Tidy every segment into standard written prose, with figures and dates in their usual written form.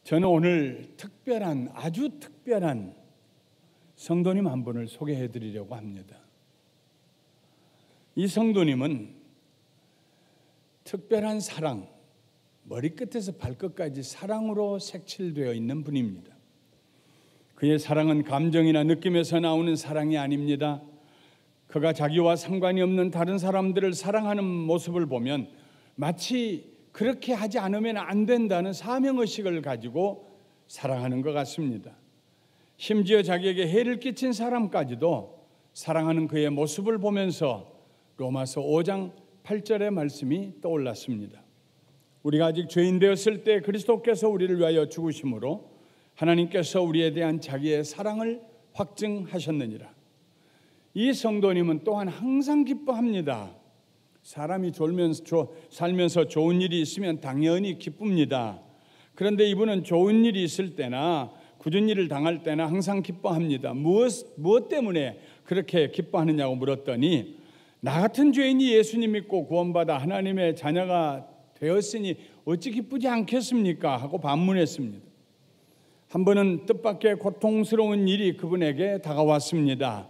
저는 오늘 아주 특별한 성도님 한 분을 소개해 드리려고 합니다. 이 성도님은 특별한 사랑, 머리끝에서 발끝까지 사랑으로 색칠되어 있는 분입니다. 그의 사랑은 감정이나 느낌에서 나오는 사랑이 아닙니다. 그가 자기와 상관이 없는 다른 사람들을 사랑하는 모습을 보면 마치 그렇게 하지 않으면 안 된다는 사명의식을 가지고 사랑하는 것 같습니다. 심지어 자기에게 해를 끼친 사람까지도 사랑하는 그의 모습을 보면서 로마서 5장 8절의 말씀이 떠올랐습니다. 우리가 아직 죄인 되었을 때 그리스도께서 우리를 위하여 죽으심으로 하나님께서 우리에 대한 자기의 사랑을 확증하셨느니라. 이 성도님은 또한 항상 기뻐합니다. 사람이 살면서 좋은 일이 있으면 당연히 기쁩니다. 그런데 이분은 좋은 일이 있을 때나 굳은 일을 당할 때나 항상 기뻐합니다. 무엇 때문에 그렇게 기뻐하느냐고 물었더니 나 같은 죄인이 예수님 믿고 구원받아 하나님의 자녀가 되었으니 어찌 기쁘지 않겠습니까? 하고 반문했습니다. 한 번은 뜻밖의 고통스러운 일이 그분에게 다가왔습니다.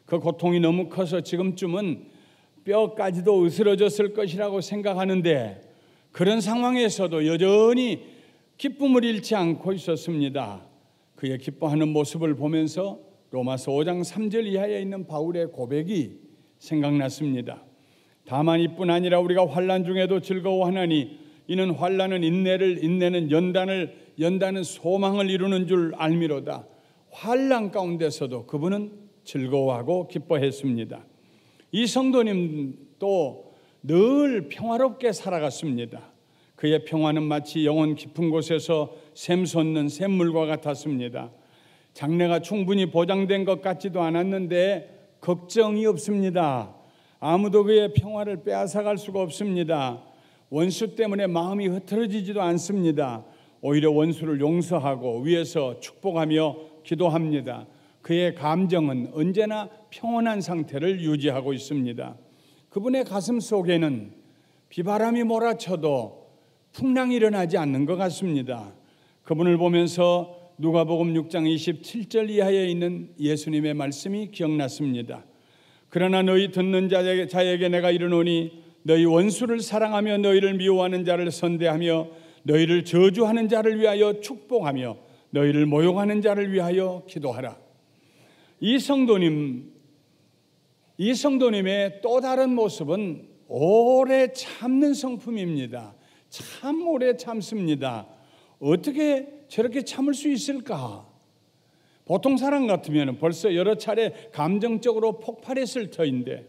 그 고통이 너무 커서 지금쯤은 뼈까지도 으스러졌을 것이라고 생각하는데 그런 상황에서도 여전히 기쁨을 잃지 않고 있었습니다. 그의 기뻐하는 모습을 보면서 로마서 5장 3절 이하에 있는 바울의 고백이 생각났습니다. 다만 이뿐 아니라 우리가 환난 중에도 즐거워하나니 이는 환난은 인내를, 인내는 연단은 소망을 이루는 줄 알미로다. 환난 가운데서도 그분은 즐거워하고 기뻐했습니다. 이 성도님도 늘 평화롭게 살아갔습니다. 그의 평화는 마치 영혼 깊은 곳에서 샘솟는 샘물과 같았습니다. 장래가 충분히 보장된 것 같지도 않았는데 걱정이 없습니다. 아무도 그의 평화를 빼앗아갈 수가 없습니다. 원수 때문에 마음이 흐트러지지도 않습니다. 오히려 원수를 용서하고 위에서 축복하며 기도합니다. 그의 감정은 언제나 평온한 상태를 유지하고 있습니다. 그분의 가슴 속에는 비바람이 몰아쳐도 풍랑이 일어나지 않는 것 같습니다. 그분을 보면서 누가복음 6장 27절 이하에 있는 예수님의 말씀이 기억났습니다. 그러나 너희 듣는 자에게 내가 이르노니 너희 원수를 사랑하며 너희를 미워하는 자를 선대하며 너희를 저주하는 자를 위하여 축복하며 너희를 모욕하는 자를 위하여 기도하라. 이 성도님의 또 다른 모습은 오래 참는 성품입니다. 참 오래 참습니다. 어떻게 저렇게 참을 수 있을까? 보통 사람 같으면 벌써 여러 차례 감정적으로 폭발했을 터인데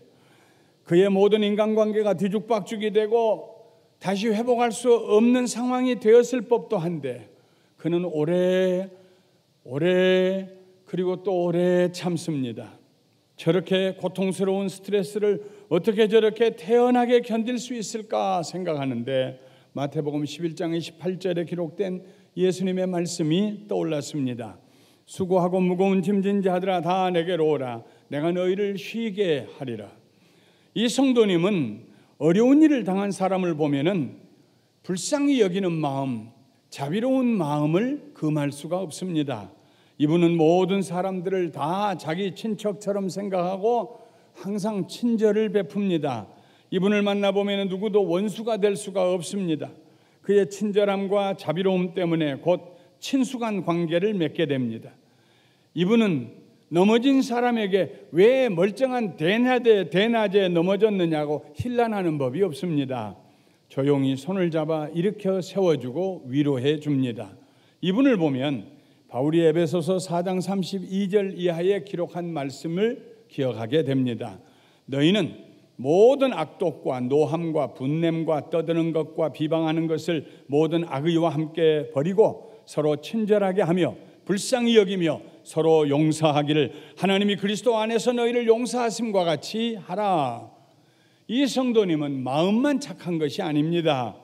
그의 모든 인간관계가 뒤죽박죽이 되고 다시 회복할 수 없는 상황이 되었을 법도 한데 그는 오래 그리고 또 오래 참습니다. 저렇게 고통스러운 스트레스를 어떻게 저렇게 태연하게 견딜 수 있을까 생각하는데 마태복음 11장 28절에 기록된 예수님의 말씀이 떠올랐습니다. 수고하고 무거운 짐진 자들아 다 내게로 오라. 내가 너희를 쉬게 하리라. 이 성도님은 어려운 일을 당한 사람을 보면은 불쌍히 여기는 마음, 자비로운 마음을 금할 수가 없습니다. 이분은 모든 사람들을 다 자기 친척처럼 생각하고 항상 친절을 베풉니다. 이분을 만나보면 누구도 원수가 될 수가 없습니다. 그의 친절함과 자비로움 때문에 곧 친숙한 관계를 맺게 됩니다. 이분은 넘어진 사람에게 왜 멀쩡한 대낮에 넘어졌느냐고 힐난하는 법이 없습니다. 조용히 손을 잡아 일으켜 세워주고 위로해 줍니다. 이분을 보면 바울이 에베소서 4장 32절 이하에 기록한 말씀을 기억하게 됩니다. 너희는 모든 악독과 노함과 분냄과 떠드는 것과 비방하는 것을 모든 악의와 함께 버리고 서로 친절하게 하며 불쌍히 여기며 서로 용서하기를 하나님이 그리스도 안에서 너희를 용서하심과 같이 하라. 이 성도님은 마음만 착한 것이 아닙니다.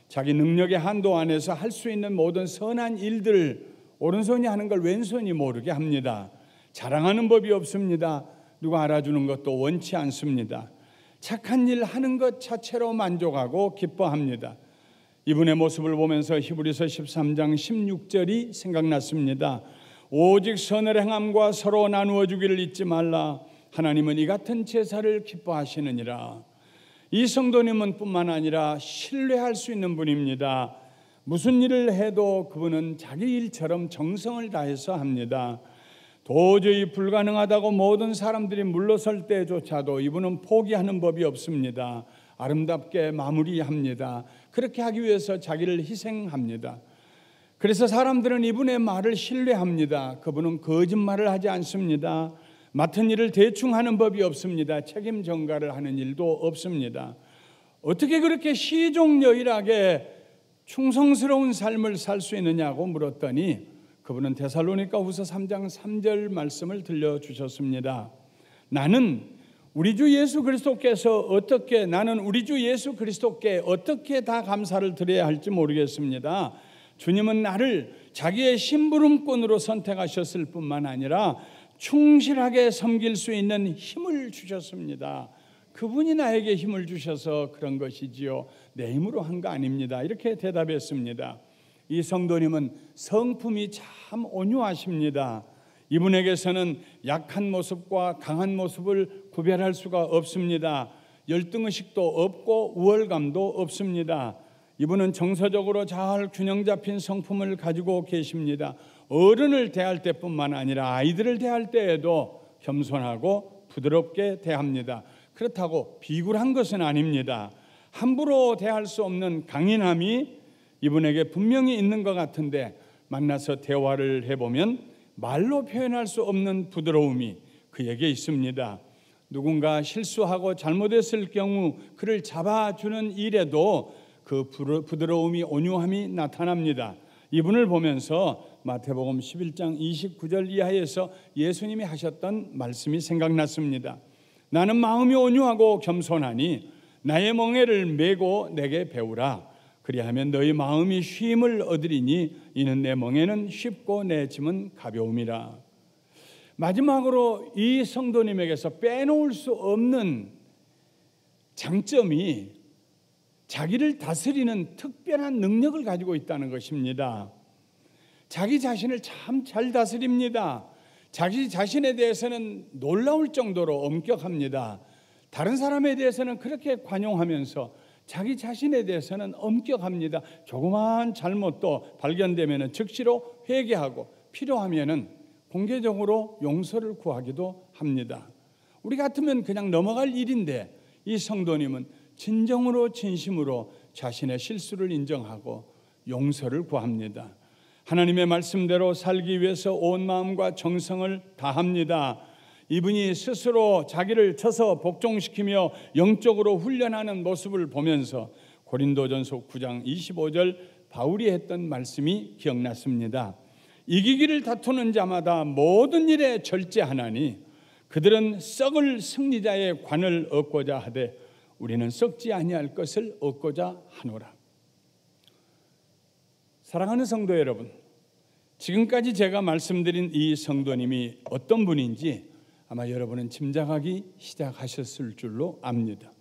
자기 능력의 한도 안에서 할 수 있는 모든 선한 일들을 오른손이 하는 걸 왼손이 모르게 합니다. 자랑하는 법이 없습니다. 누가 알아주는 것도 원치 않습니다. 착한 일 하는 것 자체로 만족하고 기뻐합니다. 이분의 모습을 보면서 히브리서 13장 16절이 생각났습니다. 오직 선을 행함과 서로 나누어 주기를 잊지 말라. 하나님은 이 같은 제사를 기뻐하시느니라. 이 성도님은 뿐만 아니라 신뢰할 수 있는 분입니다. 무슨 일을 해도 그분은 자기 일처럼 정성을 다해서 합니다. 도저히 불가능하다고 모든 사람들이 물러설 때조차도 이분은 포기하는 법이 없습니다. 아름답게 마무리합니다. 그렇게 하기 위해서 자기를 희생합니다. 그래서 사람들은 이분의 말을 신뢰합니다. 그분은 거짓말을 하지 않습니다. 맡은 일을 대충 하는 법이 없습니다. 책임 전가를 하는 일도 없습니다. 어떻게 그렇게 시종여일하게 충성스러운 삶을 살 수 있느냐고 물었더니 그분은 데살로니가후서 3장 3절 말씀을 들려주셨습니다. 나는 우리 주 예수 그리스도께 어떻게 다 감사를 드려야 할지 모르겠습니다. 주님은 나를 자기의 심부름꾼으로 선택하셨을 뿐만 아니라 충실하게 섬길 수 있는 힘을 주셨습니다. 그분이 나에게 힘을 주셔서 그런 것이지요. 내 힘으로 한 거 아닙니다. 이렇게 대답했습니다. 이 성도님은 성품이 참 온유하십니다. 이분에게서는 약한 모습과 강한 모습을 구별할 수가 없습니다. 열등의식도 없고 우월감도 없습니다. 이분은 정서적으로 잘 균형 잡힌 성품을 가지고 계십니다. 어른을 대할 때뿐만 아니라 아이들을 대할 때에도 겸손하고 부드럽게 대합니다. 그렇다고 비굴한 것은 아닙니다. 함부로 대할 수 없는 강인함이 이분에게 분명히 있는 것 같은데 만나서 대화를 해보면 말로 표현할 수 없는 부드러움이 그에게 있습니다. 누군가 실수하고 잘못했을 경우 그를 잡아주는 일에도 그 부드러움이 온유함이 나타납니다. 이분을 보면서 마태복음 11장 29절 이하에서 예수님이 하셨던 말씀이 생각났습니다. 나는 마음이 온유하고 겸손하니 나의 멍에를 메고 내게 배우라. 그리하면 너희 마음이 쉼을 얻으리니 이는 내 멍에는 쉽고 내 짐은 가벼움이라. 마지막으로 이 성도님에게서 빼놓을 수 없는 장점이 자기를 다스리는 특별한 능력을 가지고 있다는 것입니다. 자기 자신을 참 잘 다스립니다. 자기 자신에 대해서는 놀라울 정도로 엄격합니다. 다른 사람에 대해서는 그렇게 관용하면서 자기 자신에 대해서는 엄격합니다. 조그마한 잘못도 발견되면 즉시로 회개하고 필요하면 공개적으로 용서를 구하기도 합니다. 우리 같으면 그냥 넘어갈 일인데 이 성도님은 진정으로 진심으로 자신의 실수를 인정하고 용서를 구합니다. 하나님의 말씀대로 살기 위해서 온 마음과 정성을 다합니다. 이분이 스스로 자기를 쳐서 복종시키며 영적으로 훈련하는 모습을 보면서 고린도전서 9장 25절 바울이 했던 말씀이 기억났습니다. 이기기를 다투는 자마다 모든 일에 절제하나니 그들은 썩을 승리자의 관을 얻고자 하되 우리는 썩지 아니할 것을 얻고자 하노라. 사랑하는 성도 여러분, 지금까지 제가 말씀드린 이 성도님이 어떤 분인지 아마 여러분은 짐작하기 시작하셨을 줄로 압니다.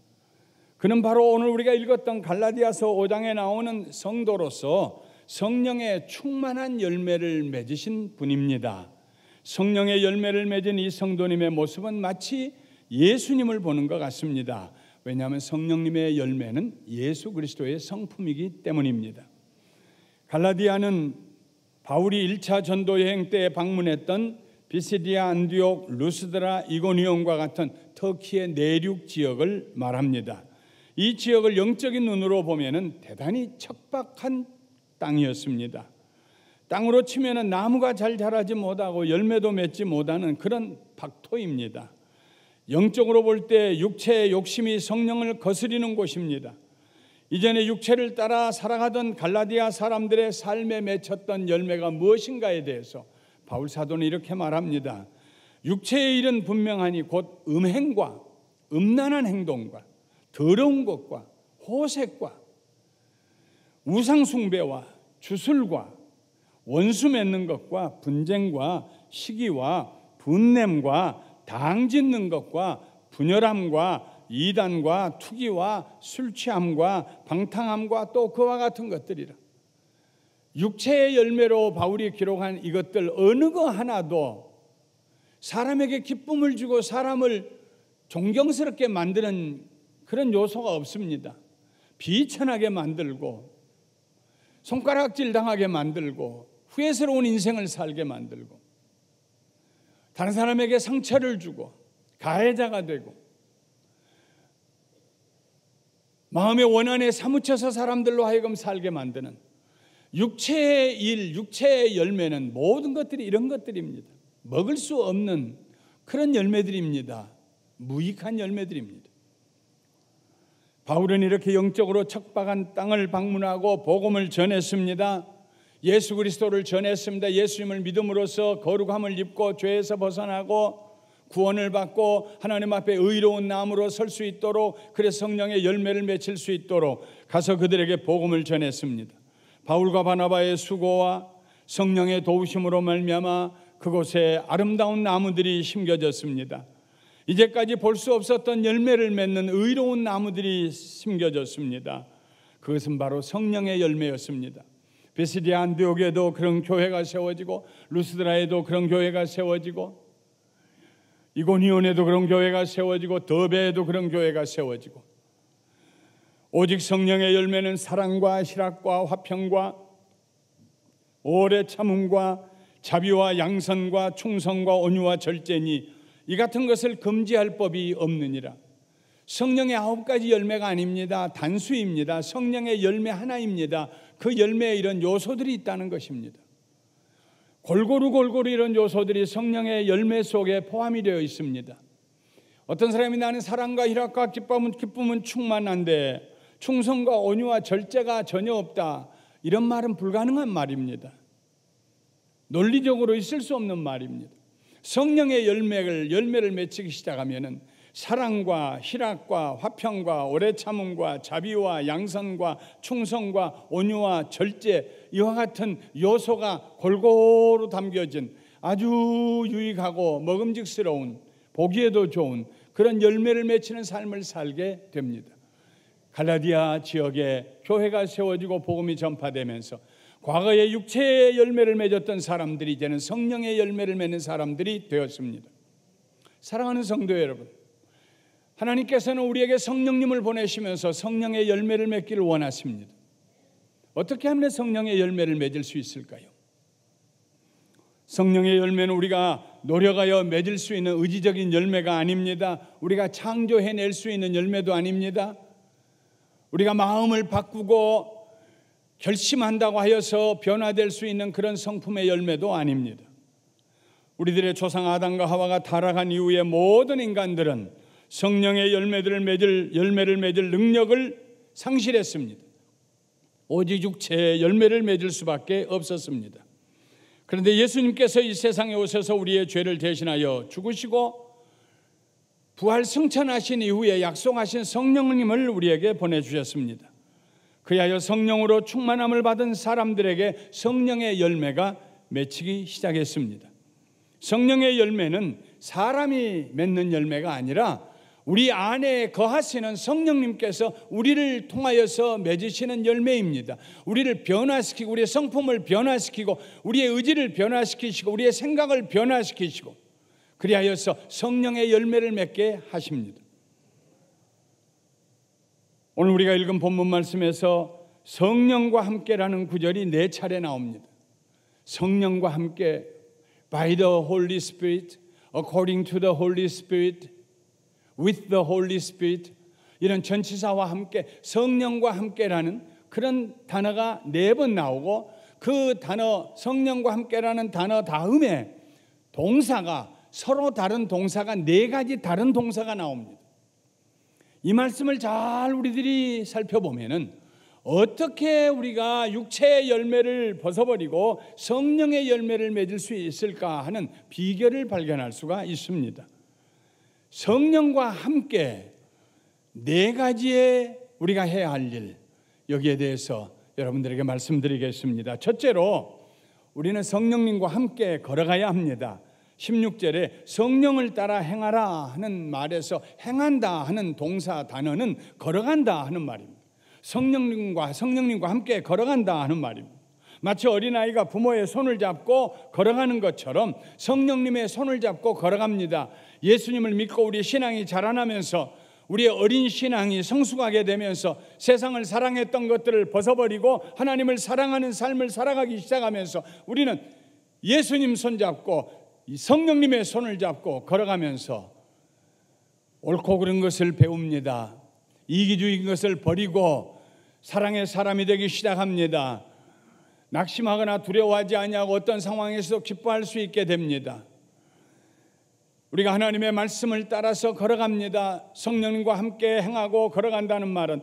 그는 바로 오늘 우리가 읽었던 갈라디아서 5장에 나오는 성도로서 성령의 충만한 열매를 맺으신 분입니다. 성령의 열매를 맺은 이 성도님의 모습은 마치 예수님을 보는 것 같습니다. 왜냐하면 성령님의 열매는 예수 그리스도의 성품이기 때문입니다. 갈라디아는 바울이 1차 전도 여행 때 방문했던 비시디아, 안디옥, 루스드라, 이고니온과 같은 터키의 내륙 지역을 말합니다. 이 지역을 영적인 눈으로 보면은 대단히 척박한 땅이었습니다. 땅으로 치면은 나무가 잘 자라지 못하고 열매도 맺지 못하는 그런 박토입니다. 영적으로 볼 때 육체의 욕심이 성령을 거스리는 곳입니다. 이전에 육체를 따라 살아가던 갈라디아 사람들의 삶에 맺혔던 열매가 무엇인가에 대해서 바울 사도는 이렇게 말합니다. 육체의 일은 분명하니 곧 음행과 음란한 행동과 더러운 것과 호색과 우상숭배와 주술과 원수 맺는 것과 분쟁과 시기와 분냄과 당짓는 것과 분열함과 이단과 투기와 술 취함과 방탕함과 또 그와 같은 것들이라. 육체의 열매로 바울이 기록한 이것들 어느 거 하나도 사람에게 기쁨을 주고 사람을 존경스럽게 만드는 그런 요소가 없습니다. 비천하게 만들고 손가락질 당하게 만들고 후회스러운 인생을 살게 만들고 다른 사람에게 상처를 주고 가해자가 되고 마음의 원한에 사무쳐서 사람들로 하여금 살게 만드는 육체의 일, 육체의 열매는 모든 것들이 이런 것들입니다. 먹을 수 없는 그런 열매들입니다. 무익한 열매들입니다. 바울은 이렇게 영적으로 척박한 땅을 방문하고 복음을 전했습니다. 예수 그리스도를 전했습니다. 예수님을 믿음으로써 거룩함을 입고 죄에서 벗어나고 구원을 받고 하나님 앞에 의로운 나무로 설 수 있도록, 그래서 성령의 열매를 맺힐 수 있도록 가서 그들에게 복음을 전했습니다. 바울과 바나바의 수고와 성령의 도우심으로 말미암아 그곳에 아름다운 나무들이 심겨졌습니다. 이제까지 볼 수 없었던 열매를 맺는 의로운 나무들이 심겨졌습니다. 그것은 바로 성령의 열매였습니다. 베시디아 안디옥에도 그런 교회가 세워지고 루스드라에도 그런 교회가 세워지고 이고니온에도 그런 교회가 세워지고 더베에도 그런 교회가 세워지고, 오직 성령의 열매는 사랑과 희락과 화평과 오래 참음과 자비와 양선과 충성과 온유와 절제니 이 같은 것을 금지할 법이 없느니라. 성령의 9가지 열매가 아닙니다. 단수입니다. 성령의 열매 하나입니다. 그 열매에 이런 요소들이 있다는 것입니다. 골고루 이런 요소들이 성령의 열매 속에 포함이 되어 있습니다. 어떤 사람이 나는 사랑과 희락과 기쁨은 충만한데 충성과 온유와 절제가 전혀 없다, 이런 말은 불가능한 말입니다. 논리적으로 있을 수 없는 말입니다. 성령의 열매를 맺히기 시작하면은 사랑과 희락과 화평과 오래 참음과 자비와 양선과 충성과 온유와 절제, 이와 같은 요소가 골고루 담겨진 아주 유익하고 먹음직스러운, 보기에도 좋은 그런 열매를 맺히는 삶을 살게 됩니다. 갈라디아 지역에 교회가 세워지고 복음이 전파되면서 과거에 육체의 열매를 맺었던 사람들이 이제는 성령의 열매를 맺는 사람들이 되었습니다. 사랑하는 성도 여러분, 하나님께서는 우리에게 성령님을 보내시면서 성령의 열매를 맺기를 원하십니다. 어떻게 하면 성령의 열매를 맺을 수 있을까요? 성령의 열매는 우리가 노력하여 맺을 수 있는 의지적인 열매가 아닙니다. 우리가 창조해낼 수 있는 열매도 아닙니다. 우리가 마음을 바꾸고 결심한다고 하여서 변화될 수 있는 그런 성품의 열매도 아닙니다. 우리들의 조상 아담과 하와가 타락한 이후에 모든 인간들은 성령의 열매를 맺을 능력을 상실했습니다. 오직 육체의 열매를 맺을 수밖에 없었습니다. 그런데 예수님께서 이 세상에 오셔서 우리의 죄를 대신하여 죽으시고 부활 승천하신 이후에 약속하신 성령님을 우리에게 보내주셨습니다. 그리하여 성령으로 충만함을 받은 사람들에게 성령의 열매가 맺히기 시작했습니다. 성령의 열매는 사람이 맺는 열매가 아니라 우리 안에 거하시는 성령님께서 우리를 통하여서 맺으시는 열매입니다. 우리를 변화시키고 우리의 성품을 변화시키고 우리의 의지를 변화시키시고 우리의 생각을 변화시키시고 그리하여서 성령의 열매를 맺게 하십니다. 오늘 우리가 읽은 본문 말씀에서 성령과 함께라는 구절이 4차례 나옵니다. 성령과 함께, by the Holy Spirit, according to the Holy Spirit, with the Holy Spirit, 이런 전치사와 함께, 성령과 함께라는 그런 단어가 4번 나오고 그 단어 성령과 함께라는 단어 다음에 동사가 서로 다른 동사가 4가지 다른 동사가 나옵니다. 이 말씀을 잘 우리들이 살펴보면은 어떻게 우리가 육체의 열매를 벗어버리고 성령의 열매를 맺을 수 있을까 하는 비결을 발견할 수가 있습니다. 성령과 함께 4가지의 우리가 해야 할 일, 여기에 대해서 여러분들에게 말씀드리겠습니다. 첫째로 우리는 성령님과 함께 걸어가야 합니다. 16절에 성령을 따라 행하라 하는 말에서 행한다 하는 동사 단어는 걸어간다 하는 말입니다. 성령님과 함께 걸어간다 하는 말입니다. 마치 어린아이가 부모의 손을 잡고 걸어가는 것처럼 성령님의 손을 잡고 걸어갑니다. 예수님을 믿고 우리 신앙이 자라나면서 우리의 어린 신앙이 성숙하게 되면서 세상을 사랑했던 것들을 벗어버리고 하나님을 사랑하는 삶을 살아가기 시작하면서 우리는 예수님 손잡고 성령님의 손을 잡고 걸어가면서 옳고 그른 것을 배웁니다. 이기주의인 것을 버리고 사랑의 사람이 되기 시작합니다. 낙심하거나 두려워하지 아니하고 어떤 상황에서도 기뻐할 수 있게 됩니다. 우리가 하나님의 말씀을 따라서 걸어갑니다. 성령님과 함께 행하고 걸어간다는 말은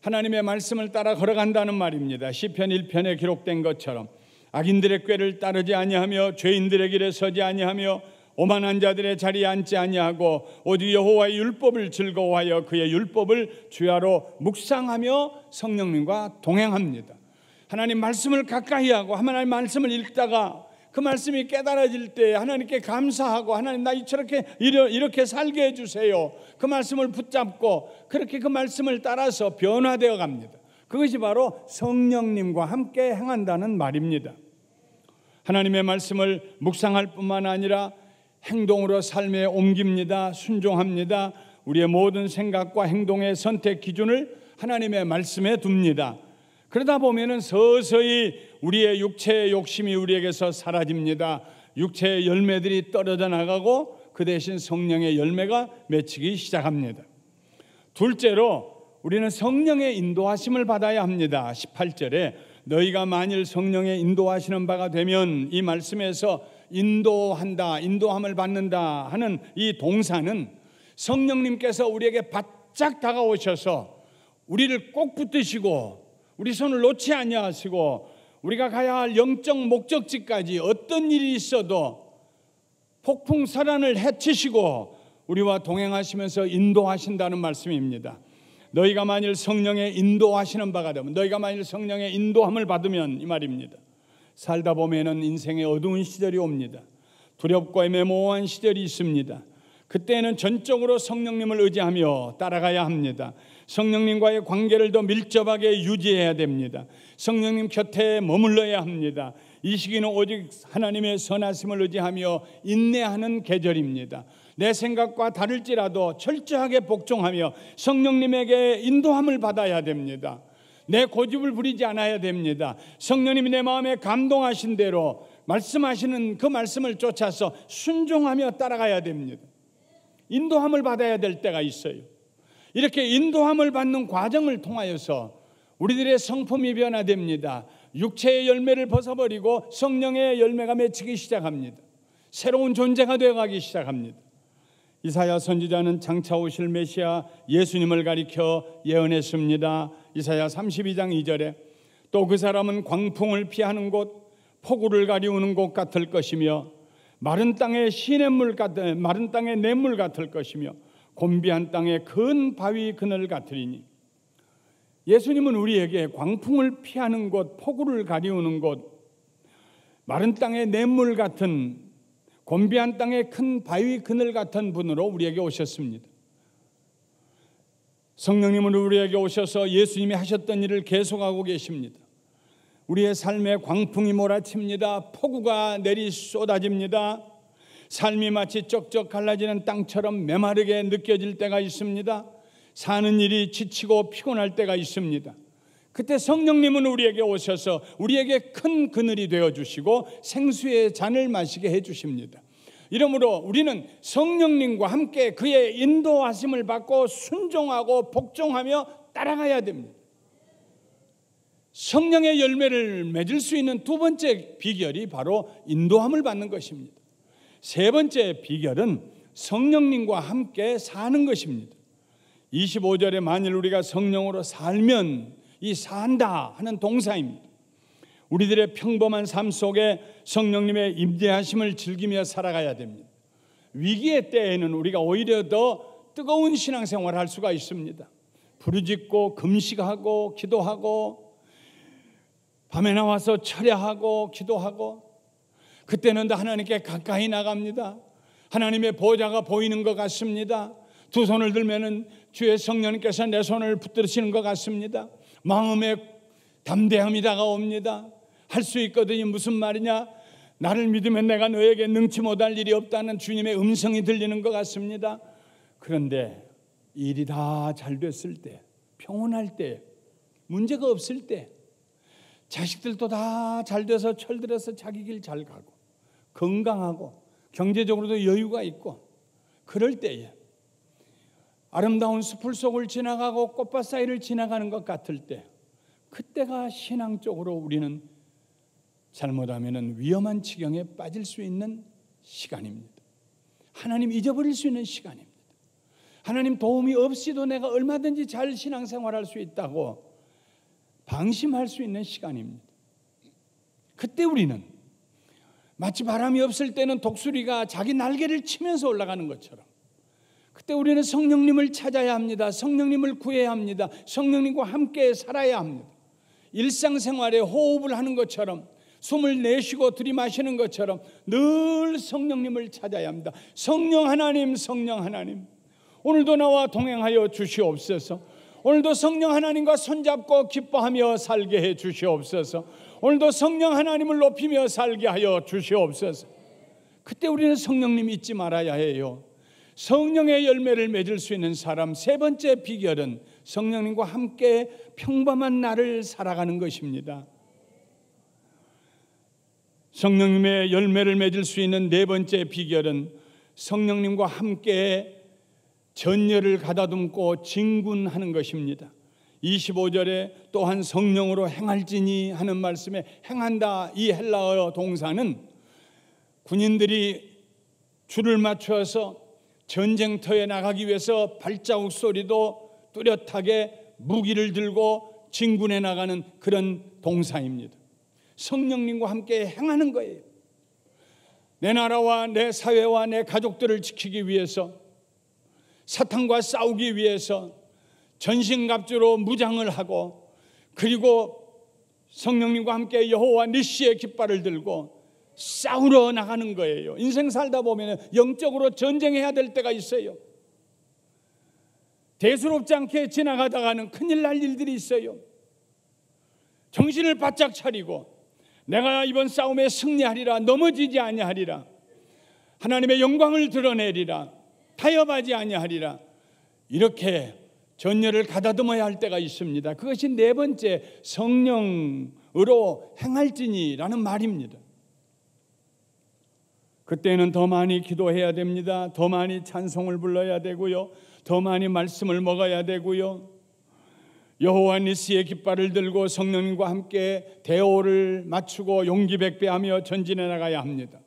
하나님의 말씀을 따라 걸어간다는 말입니다. 시편 1편에 기록된 것처럼 악인들의 꾀를 따르지 아니하며 죄인들의 길에 서지 아니하며 오만한 자들의 자리에 앉지 아니하고 오직 여호와의 율법을 즐거워하여 그의 율법을 주야로 묵상하며 성령님과 동행합니다. 하나님 말씀을 가까이 하고 하나님 말씀을 읽다가 그 말씀이 깨달아질 때 하나님께 감사하고 하나님 나 이렇게 살게 해주세요. 그 말씀을 붙잡고 그렇게 그 말씀을 따라서 변화되어 갑니다. 그것이 바로 성령님과 함께 행한다는 말입니다. 하나님의 말씀을 묵상할 뿐만 아니라 행동으로 삶에 옮깁니다. 순종합니다. 우리의 모든 생각과 행동의 선택 기준을 하나님의 말씀에 둡니다. 그러다 보면은 서서히 우리의 육체의 욕심이 우리에게서 사라집니다. 육체의 열매들이 떨어져 나가고 그 대신 성령의 열매가 맺히기 시작합니다. 둘째로 우리는 성령의 인도하심을 받아야 합니다. 18절에 너희가 만일 성령의 인도하시는 바가 되면, 이 말씀에서 인도한다, 인도함을 받는다 하는 이 동사는 성령님께서 우리에게 바짝 다가오셔서 우리를 꼭 붙드시고 우리 손을 놓지 아니하시고 우리가 가야 할 영적 목적지까지 어떤 일이 있어도 폭풍사란을 해치시고 우리와 동행하시면서 인도하신다는 말씀입니다. 너희가 만일 성령의 인도하시는 바가 되면, 너희가 만일 성령의 인도함을 받으면 이 말입니다. 살다 보면은 인생의 어두운 시절이 옵니다. 두렵고 애매모호한 시절이 있습니다. 그때는 전적으로 성령님을 의지하며 따라가야 합니다. 성령님과의 관계를 더 밀접하게 유지해야 됩니다. 성령님 곁에 머물러야 합니다. 이 시기는 오직 하나님의 선하심을 의지하며 인내하는 계절입니다. 내 생각과 다를지라도 철저하게 복종하며 성령님에게 인도함을 받아야 됩니다. 내 고집을 부리지 않아야 됩니다. 성령님이 내 마음에 감동하신 대로 말씀하시는 그 말씀을 쫓아서 순종하며 따라가야 됩니다. 인도함을 받아야 될 때가 있어요. 이렇게 인도함을 받는 과정을 통하여서 우리들의 성품이 변화됩니다. 육체의 열매를 벗어버리고 성령의 열매가 맺히기 시작합니다. 새로운 존재가 되어가기 시작합니다. 이사야 선지자는 장차 오실 메시아 예수님을 가리켜 예언했습니다. 이사야 32장 2절에 또 그 사람은 광풍을 피하는 곳, 폭우를 가리우는 곳 같을 것이며 마른 땅의 마른 땅의 냇물 같을 것이며 곤비한 땅의 큰 바위 그늘 같으리니. 예수님은 우리에게 광풍을 피하는 곳, 폭우를 가리우는 곳, 마른 땅의 냇물 같은 곤비한 땅의 큰 바위 그늘 같은 분으로 우리에게 오셨습니다. 성령님은 우리에게 오셔서 예수님이 하셨던 일을 계속하고 계십니다. 우리의 삶에 광풍이 몰아칩니다. 폭우가 내리 쏟아집니다. 삶이 마치 쩍쩍 갈라지는 땅처럼 메마르게 느껴질 때가 있습니다. 사는 일이 지치고 피곤할 때가 있습니다. 그때 성령님은 우리에게 오셔서 우리에게 큰 그늘이 되어주시고 생수의 잔을 마시게 해주십니다. 이러므로 우리는 성령님과 함께 그의 인도하심을 받고 순종하고 복종하며 따라가야 됩니다. 성령의 열매를 맺을 수 있는 두 번째 비결이 바로 인도함을 받는 것입니다. 세 번째 비결은 성령님과 함께 사는 것입니다. 25절에 만일 우리가 성령으로 살면, 이 산다 하는 동사입니다. 우리들의 평범한 삶 속에 성령님의 임재하심을 즐기며 살아가야 됩니다. 위기의 때에는 우리가 오히려 더 뜨거운 신앙생활을 할 수가 있습니다. 부르짖고 금식하고 기도하고 밤에 나와서 철야하고 기도하고, 그때는 더 하나님께 가까이 나갑니다. 하나님의 보좌가 보이는 것 같습니다. 두 손을 들면은 주의 성령님께서 내 손을 붙드시는 것 같습니다. 마음에 담대함이 다가옵니다. 할 수 있거든요. 무슨 말이냐? 나를 믿으면 내가 너에게 능치 못할 일이 없다는 주님의 음성이 들리는 것 같습니다. 그런데 일이 다 잘 됐을 때, 평온할 때, 문제가 없을 때, 자식들도 다 잘 돼서 철들어서 자기 길 잘 가고 건강하고 경제적으로도 여유가 있고, 그럴 때에 아름다운 숲을 속을 지나가고 꽃밭 사이를 지나가는 것 같을 때, 그때가 신앙적으로 우리는 잘못하면 위험한 지경에 빠질 수 있는 시간입니다. 하나님 잊어버릴 수 있는 시간입니다. 하나님 도움이 없이도 내가 얼마든지 잘 신앙생활할 수 있다고 방심할 수 있는 시간입니다. 그때 우리는 마치 바람이 없을 때는 독수리가 자기 날개를 치면서 올라가는 것처럼, 그때 우리는 성령님을 찾아야 합니다. 성령님을 구해야 합니다. 성령님과 함께 살아야 합니다. 일상생활에 호흡을 하는 것처럼, 숨을 내쉬고 들이마시는 것처럼 늘 성령님을 찾아야 합니다. 성령 하나님, 성령 하나님, 오늘도 나와 동행하여 주시옵소서. 오늘도 성령 하나님과 손잡고 기뻐하며 살게 해 주시옵소서. 오늘도 성령 하나님을 높이며 살게 하여 주시옵소서. 그때 우리는 성령님 잊지 말아야 해요. 성령의 열매를 맺을 수 있는 사람, 세 번째 비결은 성령님과 함께 평범한 날을 살아가는 것입니다. 성령님의 열매를 맺을 수 있는 네 번째 비결은 성령님과 함께 전열을 가다듬고 진군하는 것입니다. 25절에 또한 성령으로 행할지니 하는 말씀에 행한다, 이 헬라어 동사는 군인들이 줄을 맞춰서 전쟁터에 나가기 위해서 발자국 소리도 뚜렷하게 무기를 들고 진군해 나가는 그런 동사입니다. 성령님과 함께 행하는 거예요. 내 나라와 내 사회와 내 가족들을 지키기 위해서, 사탄과 싸우기 위해서 전신갑주로 무장을 하고, 그리고 성령님과 함께 여호와 니시의 깃발을 들고 싸우러 나가는 거예요. 인생 살다 보면 영적으로 전쟁해야 될 때가 있어요. 대수롭지 않게 지나가다가는 큰일 날 일들이 있어요. 정신을 바짝 차리고 내가 이번 싸움에 승리하리라, 넘어지지 아니하리라, 하나님의 영광을 드러내리라, 타협하지 아니하리라, 이렇게 전열을 가다듬어야 할 때가 있습니다. 그것이 네 번째 성령으로 행할지니라는 말입니다. 그때는 더 많이 기도해야 됩니다. 더 많이 찬송을 불러야 되고요, 더 많이 말씀을 먹어야 되고요, 여호와 니시의 깃발을 들고 성령님과 함께 대오를 맞추고 용기 백배하며 전진해 나가야 합니다.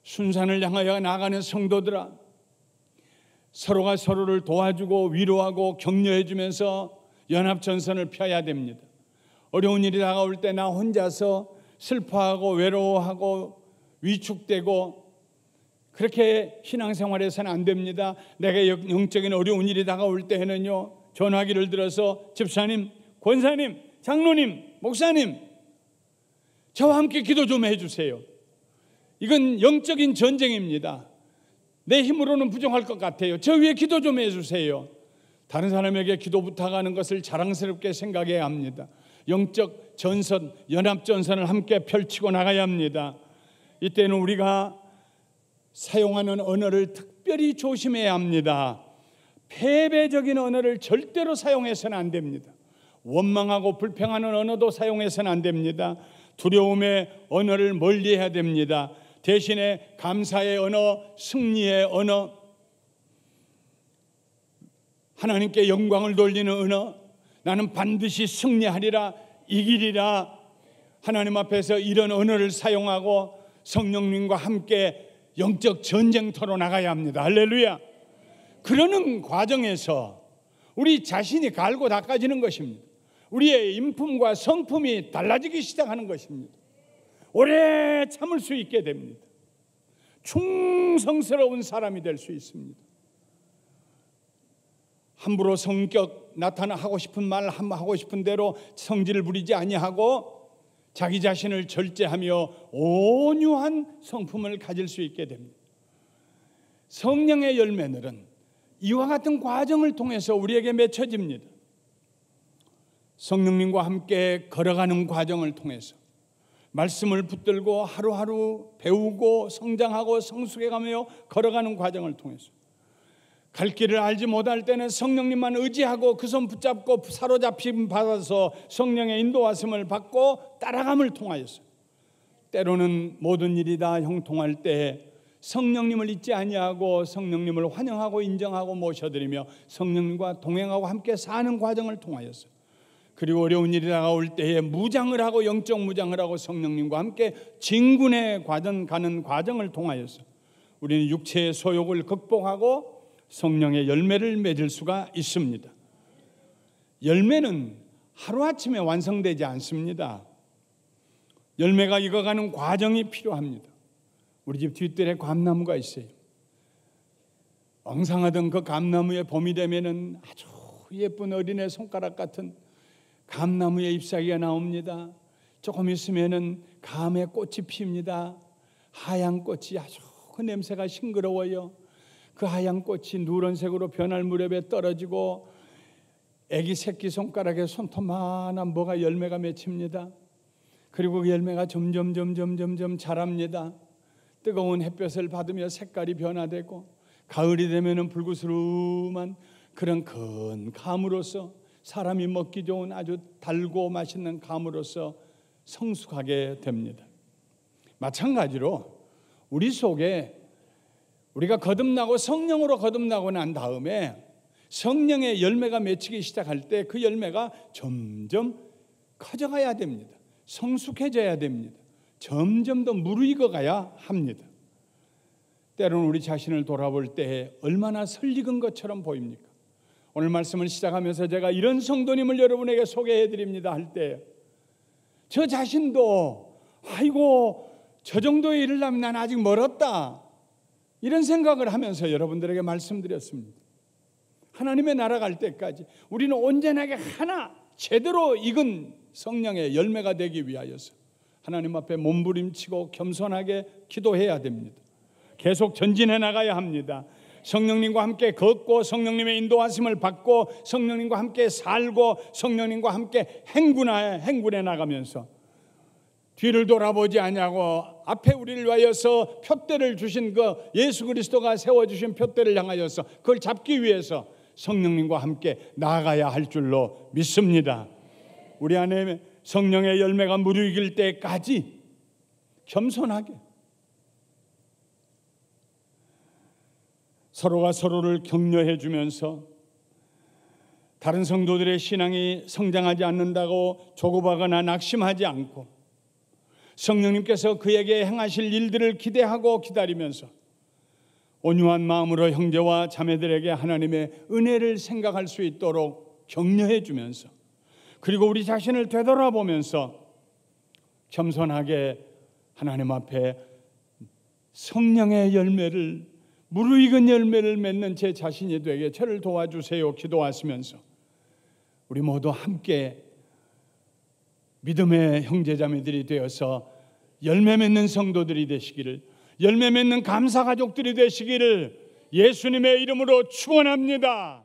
순산을 향하여 나가는 성도들아, 서로가 서로를 도와주고 위로하고 격려해 주면서 연합전선을 펴야 됩니다. 어려운 일이 다가올 때 나 혼자서 슬퍼하고 외로워하고 위축되고 그렇게 신앙생활에서는 안 됩니다. 내가 영적인 어려운 일이 다가올 때에는요, 전화기를 들어서 집사님, 권사님, 장로님, 목사님, 저와 함께 기도 좀 해주세요. 이건 영적인 전쟁입니다. 내 힘으로는 부족할 것 같아요. 저 위에 기도 좀 해주세요. 다른 사람에게 기도 부탁하는 것을 자랑스럽게 생각해야 합니다. 영적 전선, 연합전선을 함께 펼치고 나가야 합니다. 이때는 우리가 사용하는 언어를 특별히 조심해야 합니다. 패배적인 언어를 절대로 사용해서는 안 됩니다. 원망하고 불평하는 언어도 사용해서는 안 됩니다. 두려움의 언어를 멀리해야 됩니다. 대신에 감사의 언어, 승리의 언어, 하나님께 영광을 돌리는 언어, 나는 반드시 승리하리라, 이기리라, 하나님 앞에서 이런 언어를 사용하고 성령님과 함께 영적 전쟁터로 나가야 합니다. 할렐루야. 그러는 과정에서 우리 자신이 갈고 닦아지는 것입니다. 우리의 인품과 성품이 달라지기 시작하는 것입니다. 오래 참을 수 있게 됩니다. 충성스러운 사람이 될 수 있습니다. 함부로 성격 나타나고 싶은 말 하고 싶은 대로 성질을 부리지 아니하고 자기 자신을 절제하며 온유한 성품을 가질 수 있게 됩니다. 성령의 열매들은 이와 같은 과정을 통해서 우리에게 맺혀집니다. 성령님과 함께 걸어가는 과정을 통해서 말씀을 붙들고 하루하루 배우고 성장하고 성숙해가며 걸어가는 과정을 통해서 갈 길을 알지 못할 때는 성령님만 의지하고 그 손 붙잡고 사로잡힘 받아서 성령의 인도하심을 받고 따라감을 통하여서 때로는 모든 일이 다 형통할 때 성령님을 잊지 아니하고 성령님을 환영하고 인정하고 모셔드리며 성령님과 동행하고 함께 사는 과정을 통하여서 그리고 어려운 일이 다가올 때에 무장을 하고 영적 무장을 하고 성령님과 함께 진군에 가는 과정을 통하여서 우리는 육체의 소욕을 극복하고 성령의 열매를 맺을 수가 있습니다. 열매는 하루아침에 완성되지 않습니다. 열매가 익어가는 과정이 필요합니다. 우리 집 뒷뜰에 감나무가 있어요. 엉상하던 그 감나무에 봄이 되면은 아주 예쁜 어린애 손가락 같은 감나무의 잎사귀가 나옵니다. 조금 있으면은 감의 꽃이 핍니다. 하얀 꽃이 아주 그 냄새가 싱그러워요. 그 하얀 꽃이 누런색으로 변할 무렵에 떨어지고 애기 새끼 손가락에 손톱만한 뭐가 열매가 맺힙니다. 그리고 그 열매가 점점 자랍니다. 뜨거운 햇볕을 받으며 색깔이 변화되고 가을이 되면은 불구스름한 그런 큰 감으로서 사람이 먹기 좋은 아주 달고 맛있는 감으로서 성숙하게 됩니다. 마찬가지로 우리 속에 우리가 거듭나고 성령으로 거듭나고 난 다음에 성령의 열매가 맺히기 시작할 때 그 열매가 점점 커져가야 됩니다. 성숙해져야 됩니다. 점점 더 무르익어 가야 합니다. 때로는 우리 자신을 돌아볼 때 얼마나 설익은 것처럼 보입니까? 오늘 말씀을 시작하면서 제가 이런 성도님을 여러분에게 소개해 드립니다 할 때 저 자신도 아이고 저 정도에 이르려면 난 아직 멀었다 이런 생각을 하면서 여러분들에게 말씀드렸습니다. 하나님의 나라 갈 때까지 우리는 온전하게 하나 제대로 익은 성령의 열매가 되기 위하여서 하나님 앞에 몸부림치고 겸손하게 기도해야 됩니다. 계속 전진해 나가야 합니다. 성령님과 함께 걷고 성령님의 인도하심을 받고 성령님과 함께 살고 성령님과 함께 행군해 나가면서 뒤를 돌아보지 아니하고 앞에 우리를 위하여서 푯대를 주신 그 예수 그리스도가 세워주신 푯대를 향하여서 그걸 잡기 위해서 성령님과 함께 나아가야 할 줄로 믿습니다. 우리 안에 성령의 열매가 무르익을 때까지 겸손하게 서로가 서로를 격려해 주면서 다른 성도들의 신앙이 성장하지 않는다고 조급하거나 낙심하지 않고 성령님께서 그에게 행하실 일들을 기대하고 기다리면서 온유한 마음으로 형제와 자매들에게 하나님의 은혜를 생각할 수 있도록 격려해 주면서 그리고 우리 자신을 되돌아보면서 겸손하게 하나님 앞에 성령의 열매를 무르익은 열매를 맺는 제 자신이 되게 저를 도와주세요 기도하시면서 우리 모두 함께 믿음의 형제자매들이 되어서 열매 맺는 성도들이 되시기를 열매 맺는 감사가족들이 되시기를 예수님의 이름으로 축원합니다.